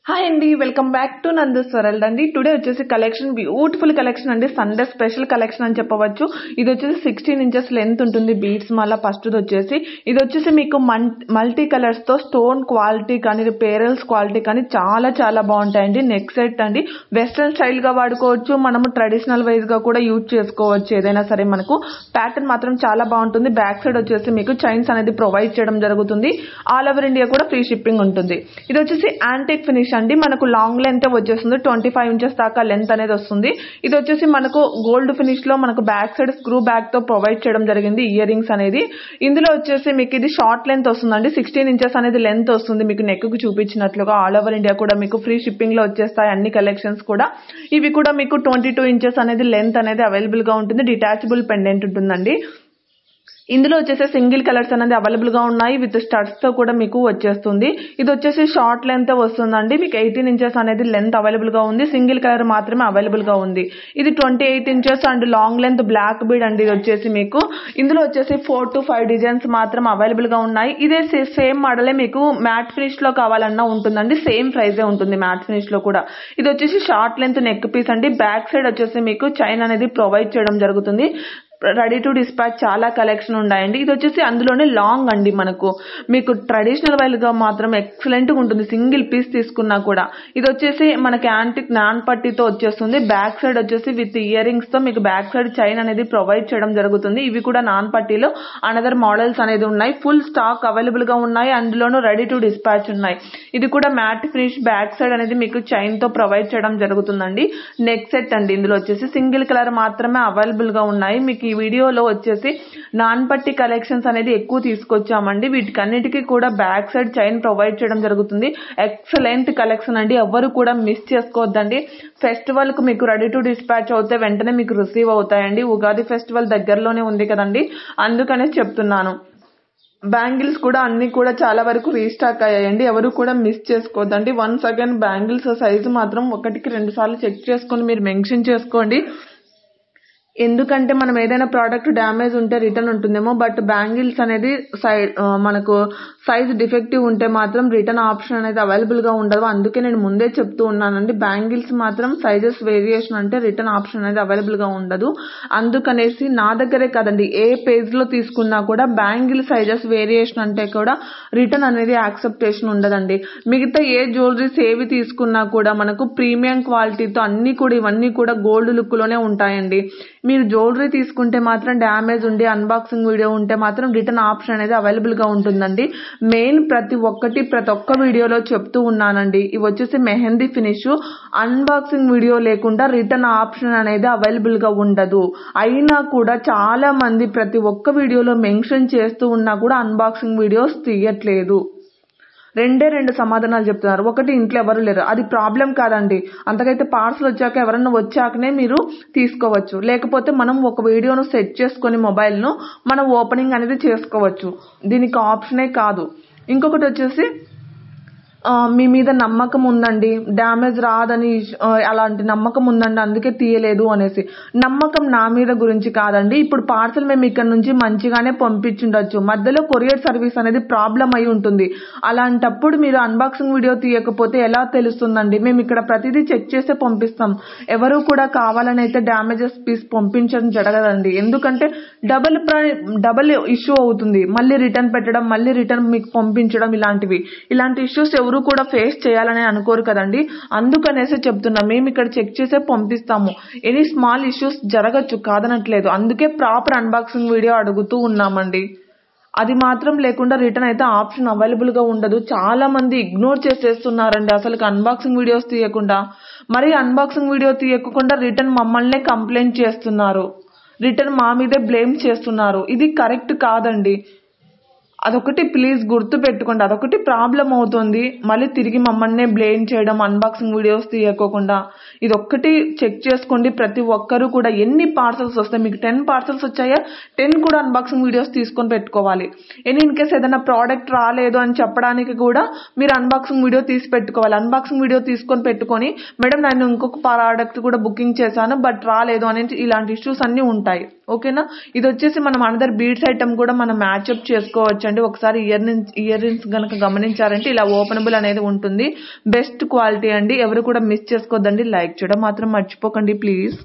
Hi అండి, welcome back to Nanda's world అండి. Today వచ్చేసి కలెక్షన్ బ్యూటిఫుల్ కలెక్షన్ అండి, సండే స్పెషల్ కలెక్షన్ అని చెప్పవచ్చు. ఇది వచ్చేసి 16 ఇంచెస్ లెంత్ ఉంటుంది బీడ్స్ మాల. ఫస్ట్ ఇది వచ్చేసి మీకు మల్టీ కలర్స్ తో స్టోన్ క్వాలిటీ కానీ పేరల్స్ క్వాలిటీ కానీ చాలా చాలా బాగుంటాయండి. నెక్ సెట్ అండి, వెస్ట్రన్ స్టైల్ గా వాడుకోవచ్చు, మనము ట్రెడిషనల్ వైజ్ గా కూడా యూజ్ చేసుకోవచ్చు. ఏదైనా సరే మనకు ప్యాటర్న్ మాత్రం చాలా బాగుంటుంది. బ్యాక్ సైడ్ వచ్చేసి మీకు చైన్స్ అనేది ప్రొవైడ్ చేయడం జరుగుతుంది. ఆల్ ఓవర్ ఇండియా కూడా ఫ్రీ షిప్పింగ్ ఉంటుంది. ఇది వచ్చేసి యాంటిక్ ఫినిష్ అండి, మనకు లాంగ్ లెంత్ వచ్చేస్తుంది. 25 ఇంచెస్ దాకా లెంత్ అనేది వస్తుంది. ఇది వచ్చేసి మనకు గోల్డ్ ఫినిష్ లో మనకు బ్యాక్ సైడ్ స్క్రూ బ్యాక్ తో ప్రొవైడ్ చేయడం జరిగింది. ఇయర్ రింగ్స్ అనేది ఇందులో వచ్చేసి మీకు ఇది షార్ట్ లెంత్ వస్తుందండి. 16 ఇంచెస్ అనేది లెంత్ వస్తుంది. మీకు నెక్ కు చూపించినట్లుగా ఆల్ ఓవర్ ఇండియా కూడా మీకు ఫ్రీ షిప్పింగ్ లో వచ్చేస్తాయి అన్ని కలెక్షన్స్ కూడా. ఇవి కూడా మీకు 22 ఇంచెస్ అనేది లెంత్ అనేది అవైలబుల్ గా ఉంటుంది. డిటాచబుల్ పెండెంట్ ఉంటుందండి. ఇందులో వచ్చేసి సింగిల్ కలర్స్ అనేది అవైలబుల్ గా ఉన్నాయి, విత్ స్టడ్స్ తో కూడా మీకు వచ్చేస్తుంది. ఇది వచ్చేసి షార్ట్ లెంత్ వస్తుందండి. మీకు 18 ఇంచెస్ అనేది లెంత్ అవైలబుల్ గా ఉంది. సింగిల్ కలర్ మాత్రమే అవైలబుల్ గా ఉంది. ఇది 28 inches and long length black bead అండి. ఇది వచ్చేసి మీకు ఇందులో వచ్చేసి 4 to 5 డిజైన్స్ మాత్రం అవైలబుల్ గా ఉన్నాయి. ఇదే సేమ్ మోడలే మీకు మ్యాట్ ఫినిష్ లో కావాలన్నా ఉంటుందండి. సేమ్ ప్రైజే ఉంటుంది మ్యాట్ ఫినిష్ లో కూడా. ఇది వచ్చేసి షార్ట్ లెంత్ నెక్ పీస్ అండి. బ్యాక్ సైడ్ వచ్చేసి మీకు చైన్ అనేది ప్రొవైడ్ చేయడం జరుగుతుంది. రెడీ టు డిస్పాచ్ చాలా కలెక్షన్ ఉన్నాయండి. ఇది వచ్చేసి అందులోనే లాంగ్ అండి. మీకు ట్రెడిషనల్ వైల్ గా మాత్రం ఎక్సలెంట్ గా ఉంటుంది. సింగిల్ పీస్ తీసుకున్నా కూడా. ఇది వచ్చేసి మనకి యాంటిక్ నాన్ పట్టీతో వచ్చేస్తుంది. బ్యాక్ సైడ్ వచ్చేసి విత్ ఇయర్ రింగ్స్ తో మీకు బ్యాక్ సైడ్ చైన్ అనేది ప్రొవైడ్ చేయడం జరుగుతుంది. ఇవి కూడా నాన్ పట్టీలో అనదర్ మోడల్స్ అనేది ఉన్నాయి. ఫుల్ స్టాక్ అవైలబుల్ గా ఉన్నాయి. అందులోనూ రెడీ టు డిస్పాచ్ ఉన్నాయి. ఇది కూడా మ్యాట్ ఫినిష్. బ్యాక్ సైడ్ అనేది మీకు చైన్ తో ప్రొవైడ్ చేయడం జరుగుతుందండి. నెక్ సెట్ అండి. ఇందులో వచ్చేసి సింగిల్ కలర్ మాత్రమే అవైలబుల్ గా ఉన్నాయి. మీకు ఈ వీడియోలో వచ్చేసి నాన్ పట్టి కలెక్షన్స్ అనేది ఎక్కువ తీసుకొచ్చామండి. వీటికన్నిటికీ కూడా బ్యాక్ సైడ్ చైన్ ప్రొవైడ్ చేయడం జరుగుతుంది. ఎక్సలెంట్ కలెక్షన్ అండి, ఎవరు కూడా మిస్ చేసుకోవద్దండి. ఫెస్టివల్ కు మీకు రెడీ టు డిస్పాచ్ అవుతే వెంటనే మీకు రిసీవ్ అవుతాయండి. ఉగాది ఫెస్టివల్ దగ్గరలోనే ఉంది కదండి, అందుకనే చెప్తున్నాను. బ్యాంగిల్స్ కూడా అన్ని కూడా చాలా వరకు రీస్టాక్ అయ్యాయండి. ఎవరు కూడా మిస్ చేసుకోవద్దండి. వన్స్ అగైన్ బ్యాంగిల్స్ సైజు మాత్రం 1కి 2 సార్లు చెక్ చేసుకుని మీరు మెన్షన్ చేసుకోండి. ఎందుకంటే మనం ఏదైనా ప్రోడక్ట్ డ్యామేజ్ ఉంటే రిటర్న్ ఉంటుందేమో, బట్ బ్యాంగిల్స్ అనేది మనకు సైజ్ డిఫెక్టివ్ ఉంటే మాత్రం రిటర్న్ ఆప్షన్ అనేది అవైలబుల్ గా ఉండదు. అందుకే నేను ముందే చెప్తూ ఉన్నానండి, బ్యాంగిల్స్ మాత్రం సైజెస్ వేరియేషన్ అంటే రిటర్న్ ఆప్షన్ అనేది అవైలబుల్ గా ఉండదు. అందుకనేసి నా దగ్గరే కాదండి, ఏ పేజ్ లో తీసుకున్నా కూడా బ్యాంగిల్ సైజెస్ వేరియేషన్ అంటే కూడా రిటర్న్ అనేది యాక్సెప్టేషన్ ఉండదండి. మిగతా ఏ జ్యువెలరీస్ ఏవి తీసుకున్నా కూడా మనకు ప్రీమియం క్వాలిటీతో అన్ని కూడా ఇవన్నీ కూడా గోల్డ్ లుక్ లోనే ఉంటాయండి. మీరు జ్యువెలరీ తీసుకుంటే మాత్రం డ్యామేజ్ ఉండి అన్బాక్సింగ్ వీడియో ఉంటే మాత్రం రిటర్న్ ఆప్షన్ అనేది అవైలబుల్ గా ఉంటుందండి. మెయిన్ ప్రతి ఒక్క వీడియోలో చెప్తూ ఉన్నానండి. ఇవి వచ్చేసి మెహందీ ఫినిష్. అన్బాక్సింగ్ వీడియో లేకుండా రిటర్న్ ఆప్షన్ అనేది అవైలబుల్ గా ఉండదు. అయినా కూడా చాలా మంది ప్రతి ఒక్క వీడియోలో మెన్షన్ చేస్తూ ఉన్నా కూడా అన్బాక్సింగ్ వీడియోస్ తీయట్లేదు. రెండు సమాధానాలు చెప్తున్నారు. ఒకటి, ఇంట్లో ఎవరు లేరు, అది ప్రాబ్లం కాదండి. అంతకైతే పార్సల్ వచ్చాక ఎవరన్నా వచ్చాకనే మీరు తీసుకోవచ్చు. లేకపోతే మనం ఒక వీడియోను సెట్ చేసుకుని మొబైల్ ను మనం ఓపెనింగ్ అనేది చేసుకోవచ్చు. దీనికి ఆప్షనే కాదు. ఇంకొకటి వచ్చేసి మీ మీద నమ్మకం ఉందండి, డ్యామేజ్ రాదని అలాంటి నమ్మకం ఉందండి అందుకే తీయలేదు అనేసి. నమ్మకం నా మీద గురించి కాదండి. ఇప్పుడు పార్సల్ మేము ఇక్కడ నుంచి మంచిగానే పంపించుండొచ్చు, మధ్యలో కొరియర్ సర్వీస్ అనేది ప్రాబ్లం అయి ఉంటుంది. అలాంటప్పుడు మీరు అన్బాక్సింగ్ వీడియో తీయకపోతే ఎలా తెలుస్తుందండి? మేము ఇక్కడ ప్రతిదీ చెక్ చేసే పంపిస్తాం. ఎవరు కూడా కావాలని అయితే డ్యామేజెస్ పీస్ పంపించడం జరగదండి. ఎందుకంటే డబుల్ ఇష్యూ అవుతుంది. మళ్ళీ రిటర్న్ పెట్టడం, మళ్ళీ రిటర్న్ మీకు పంపించడం, ఇలాంటి ఇష్యూస్ ఎవరు కూడా ఫేస్ చేయాలని అనుకోరు కదండి. అందుకనేసి చెప్తున్నా, మేము ఇక్కడ చెక్ చేసే పంపిస్తాము. ఎనీ స్మాల్ ఇష్యూస్ జరగచ్చు, కాదనట్లేదు. అందుకే ప్రాపర్ అన్బాక్సింగ్ వీడియో అడుగుతూ ఉన్నామండి. అది మాత్రం లేకుండా రిటర్న్ అయితే ఆప్షన్ అవైలబుల్ గా ఉండదు. చాలా మంది ఇగ్నోర్ చేసేస్తున్నారండి అసలు అన్బాక్సింగ్ వీడియోస్ తీయకుండా. మరి అన్బాక్సింగ్ వీడియో తీయకుండా రిటర్న్ మమ్మల్నే కంప్లైంట్ చేస్తున్నారు, రిటర్న్ మా మీదే బ్లేమ్ చేస్తున్నారు. ఇది కరెక్ట్ కాదండి. అదొకటి ప్లీజ్ గుర్తు పెట్టుకోండి. అదొకటి ప్రాబ్లం అవుతుంది. మళ్ళీ తిరిగి మమ్మల్నే బ్లేమ్ చేయడం అన్బాక్సింగ్ వీడియోస్ తీయకోకుండా. ఇదొక్కటి చెక్ చేసుకోండి. ప్రతి ఒక్కరు కూడా ఎన్ని పార్సల్స్ వస్తాయి, మీకు 10 పార్సల్స్ వచ్చాయా, 10 కూడా అన్బాక్సింగ్ వీడియోస్ తీసుకొని పెట్టుకోవాలి. ఇన్ కేస్ ఏదైనా ప్రోడక్ట్ రాలేదు అని చెప్పడానికి కూడా మీరు అన్బాక్సింగ్ వీడియో తీసి పెట్టుకోవాలి. అన్బాక్సింగ్ వీడియో తీసుకొని పెట్టుకొని, మేడం నేను ఇంకొక ప్రోడక్ట్ కూడా బుకింగ్ చేశాను బట్ రాలేదు అనేది ఇలాంటి ఇష్యూస్ అన్ని ఉంటాయి. ఓకేనా. ఇది వచ్చేసి మనం అనదర్ బీడ్స్ ఐటమ్ కూడా మనం మ్యాచ్అప్ చేసుకోవచ్చు అండి. ఒకసారి ఇయర్ రింగ్స్ గనక గమనించారంటే ఇలా ఓపెనబుల్ అనేది ఉంటుంది. బెస్ట్ క్వాలిటీ అండి, ఎవరు కూడా మిస్ చేసుకోవద్దండి. లైక్ చేయడం మాత్రం మర్చిపోకండి ప్లీజ్.